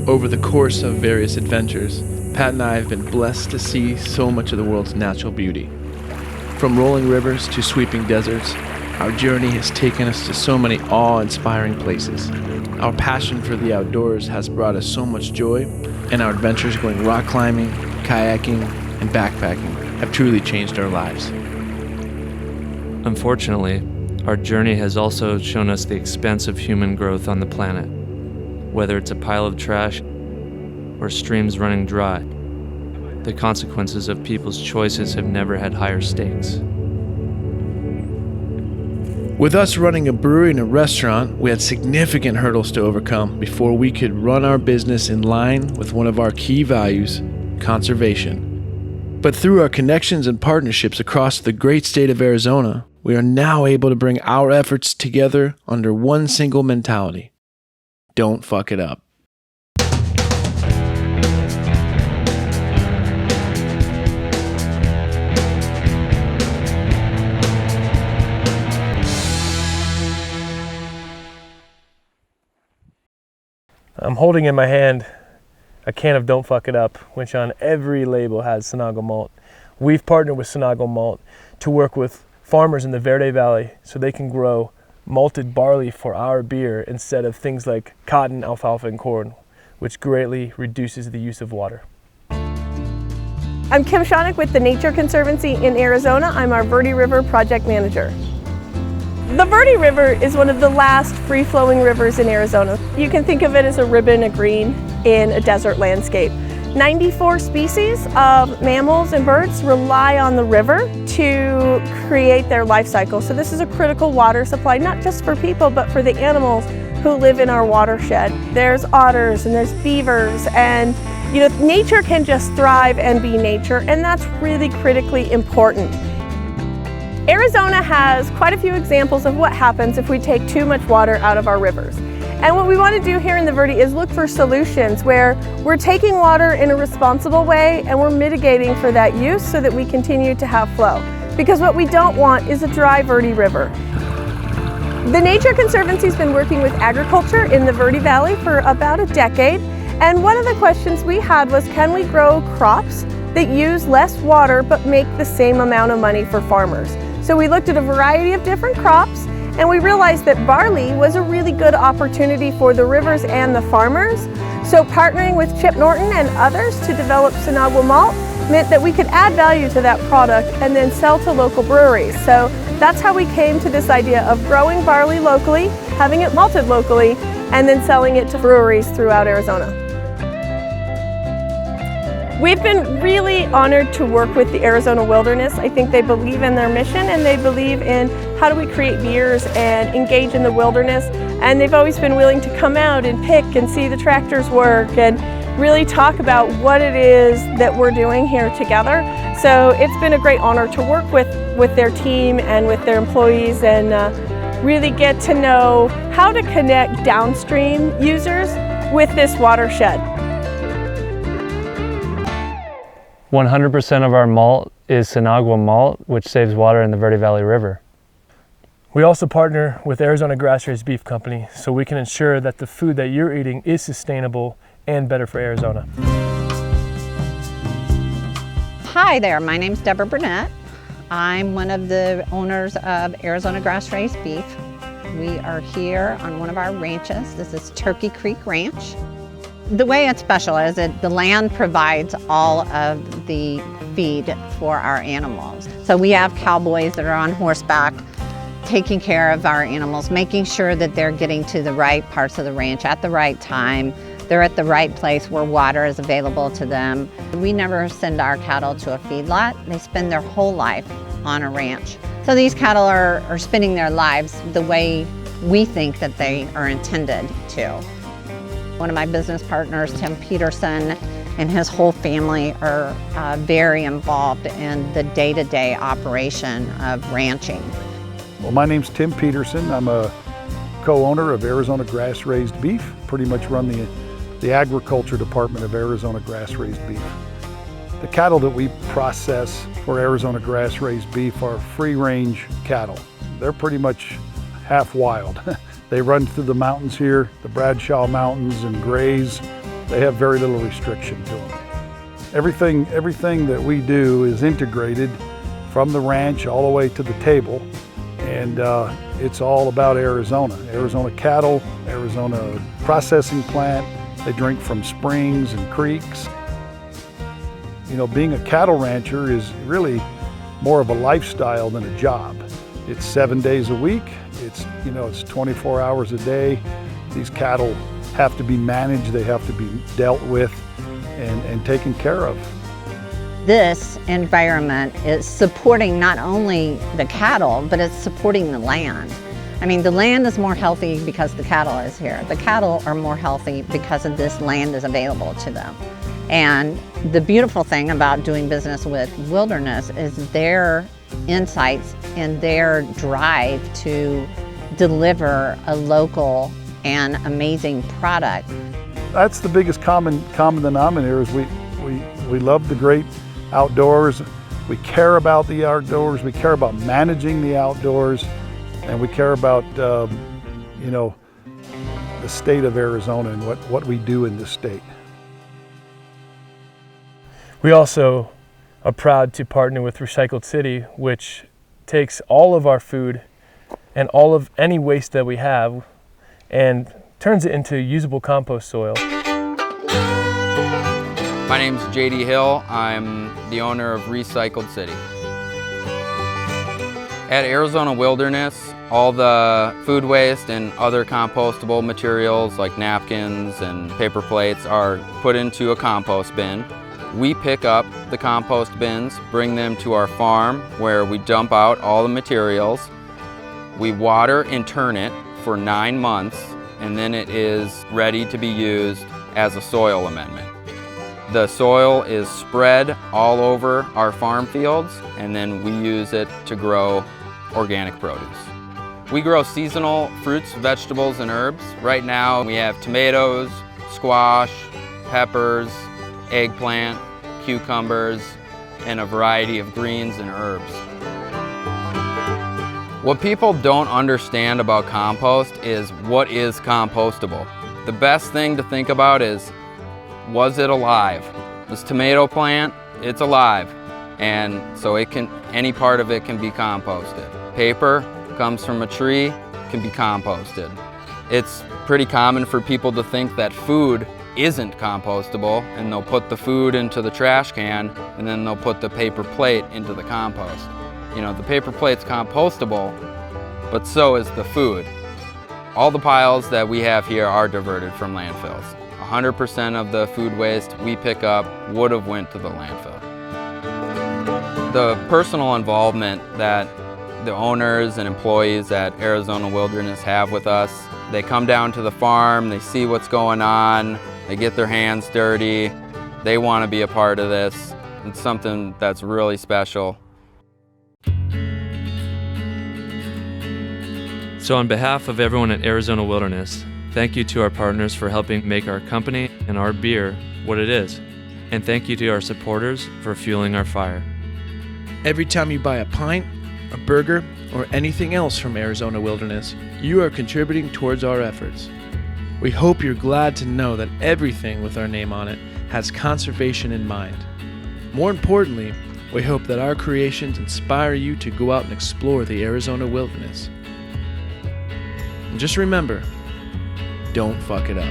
Over the course of various adventures, Pat and I have been blessed to see so much of the world's natural beauty. From rolling rivers to sweeping deserts, our journey has taken us to so many awe-inspiring places. Our passion for the outdoors has brought us so much joy, and our adventures going rock climbing, kayaking, and backpacking have truly changed our lives. Unfortunately, our journey has also shown us the expense of human growth on the planet. Whether it's a pile of trash or streams running dry, the consequences of people's choices have never had higher stakes. With us running a brewery and a restaurant, we had significant hurdles to overcome before we could run our business in line with one of our key values, conservation. But through our connections and partnerships across the great state of Arizona, we are now able to bring our efforts together under one single mentality. Don't fuck it up. I'm holding in my hand a can of Don't Fuck It Up, which on every label has Sinagua malt. We've partnered with Sinagua Malt to work with farmers in the Verde Valley so they can grow malted barley for our beer instead of things like cotton, alfalfa, and corn, which greatly reduces the use of water. I'm Kim Shonick with the Nature Conservancy in Arizona. I'm our Verde River project manager. The Verde River is one of the last free-flowing rivers in Arizona. You can think of it as a ribbon of green in a desert landscape. 94 species of mammals and birds rely on the river to create their life cycle. So this is a critical water supply, not just for people, but for the animals who live in our watershed. There's otters and there's beavers, and nature can just thrive and be nature, and that's really critically important. Arizona has quite a few examples of what happens if we take too much water out of our rivers. And what we want to do here in the Verde is look for solutions where we're taking water in a responsible way and we're mitigating for that use so that we continue to have flow. Because what we don't want is a dry Verde River. The Nature Conservancy has been working with agriculture in the Verde Valley for about a decade. And one of the questions we had was, can we grow crops that use less water but make the same amount of money for farmers? So we looked at a variety of different crops, and we realized that barley was a really good opportunity for the rivers and the farmers. So partnering with Chip Norton and others to develop Sinagua malt meant that we could add value to that product and then sell to local breweries. So that's how we came to this idea of growing barley locally, having it malted locally, and then selling it to breweries throughout Arizona. We've been really honored to work with the Arizona Wilderness. I think they believe in their mission and they believe in how do we create beers and engage in the wilderness. And they've always been willing to come out and pick and see the tractors work and really talk about what it is that we're doing here together. So it's been a great honor to work with their team and with their employees and really get to know how to connect downstream users with this watershed. 100% of our malt is Sinagua malt, which saves water in the Verde Valley River. We also partner with Arizona Grassroots Beef Company so we can ensure that the food that you're eating is sustainable and better for Arizona. Hi there, my name's Deborah Burnett. I'm one of the owners of Arizona Grassroots Beef. We are here on one of our ranches. This is Turkey Creek Ranch. The way it's special is that the land provides all of the feed for our animals. So we have cowboys that are on horseback taking care of our animals, making sure that they're getting to the right parts of the ranch at the right time. They're at the right place where water is available to them. We never send our cattle to a feedlot. They spend their whole life on a ranch. So these cattle are spending their lives the way we think that they are intended to. One of my business partners, Tim Peterson, and his whole family are very involved in the day-to-day operation of ranching. Well, my name's Tim Peterson. I'm a co-owner of Arizona Grass-Raised Beef. Pretty much run the agriculture department of Arizona Grass-Raised Beef. The cattle that we process for Arizona Grass-Raised Beef are free-range cattle. They're pretty much half wild. They run through the mountains here, the Bradshaw Mountains, and graze. They have very little restriction to them. Everything that we do is integrated from the ranch all the way to the table, and it's all about Arizona. Arizona cattle, Arizona processing plant. They drink from springs and creeks. You know, being a cattle rancher is really more of a lifestyle than a job. It's 7 days a week. It's 24 hours a day. These cattle have to be managed. They have to be dealt with and taken care of. This environment is supporting not only the cattle, but it's supporting the land. I mean, the land is more healthy because the cattle is here. The cattle are more healthy because of this land is available to them. And the beautiful thing about doing business with Wilderness is their insights and their drive to deliver a local and amazing product. That's the biggest common denominator is we love the great outdoors. We care about the outdoors. We care about managing the outdoors, and we care about the state of Arizona and what we do in this state. We also are proud to partner with Recycled City, which takes all of our food and all of any waste that we have and turns it into usable compost soil. My name's JD Hill. I'm the owner of Recycled City. At Arizona Wilderness, all the food waste and other compostable materials like napkins and paper plates are put into a compost bin. We pick up the compost bins, bring them to our farm where we dump out all the materials. We water and turn it for 9 months, and then it is ready to be used as a soil amendment. The soil is spread all over our farm fields, and then we use it to grow organic produce. We grow seasonal fruits, vegetables, and herbs. Right now we have tomatoes, squash, peppers, eggplant, cucumbers, and a variety of greens and herbs. What people don't understand about compost is what is compostable. The best thing to think about is, was it alive? This tomato plant, it's alive, and so any part of it can be composted. Paper comes from a tree, can be composted. It's pretty common for people to think that food isn't compostable, and they'll put the food into the trash can and then they'll put the paper plate into the compost. You know, the paper plate's compostable, but so is the food. All the piles that we have here are diverted from landfills. 100% of the food waste we pick up would have went to the landfill. The personal involvement that the owners and employees at Arizona Wilderness have with us, they come down to the farm, they see what's going on, they get their hands dirty, they want to be a part of this. It's something that's really special. So on behalf of everyone at Arizona Wilderness, thank you to our partners for helping make our company and our beer what it is. And thank you to our supporters for fueling our fire. Every time you buy a pint, a burger, or anything else from Arizona Wilderness, you are contributing towards our efforts. We hope you're glad to know that everything with our name on it has conservation in mind. More importantly, we hope that our creations inspire you to go out and explore the Arizona Wilderness. And just remember, don't fuck it up.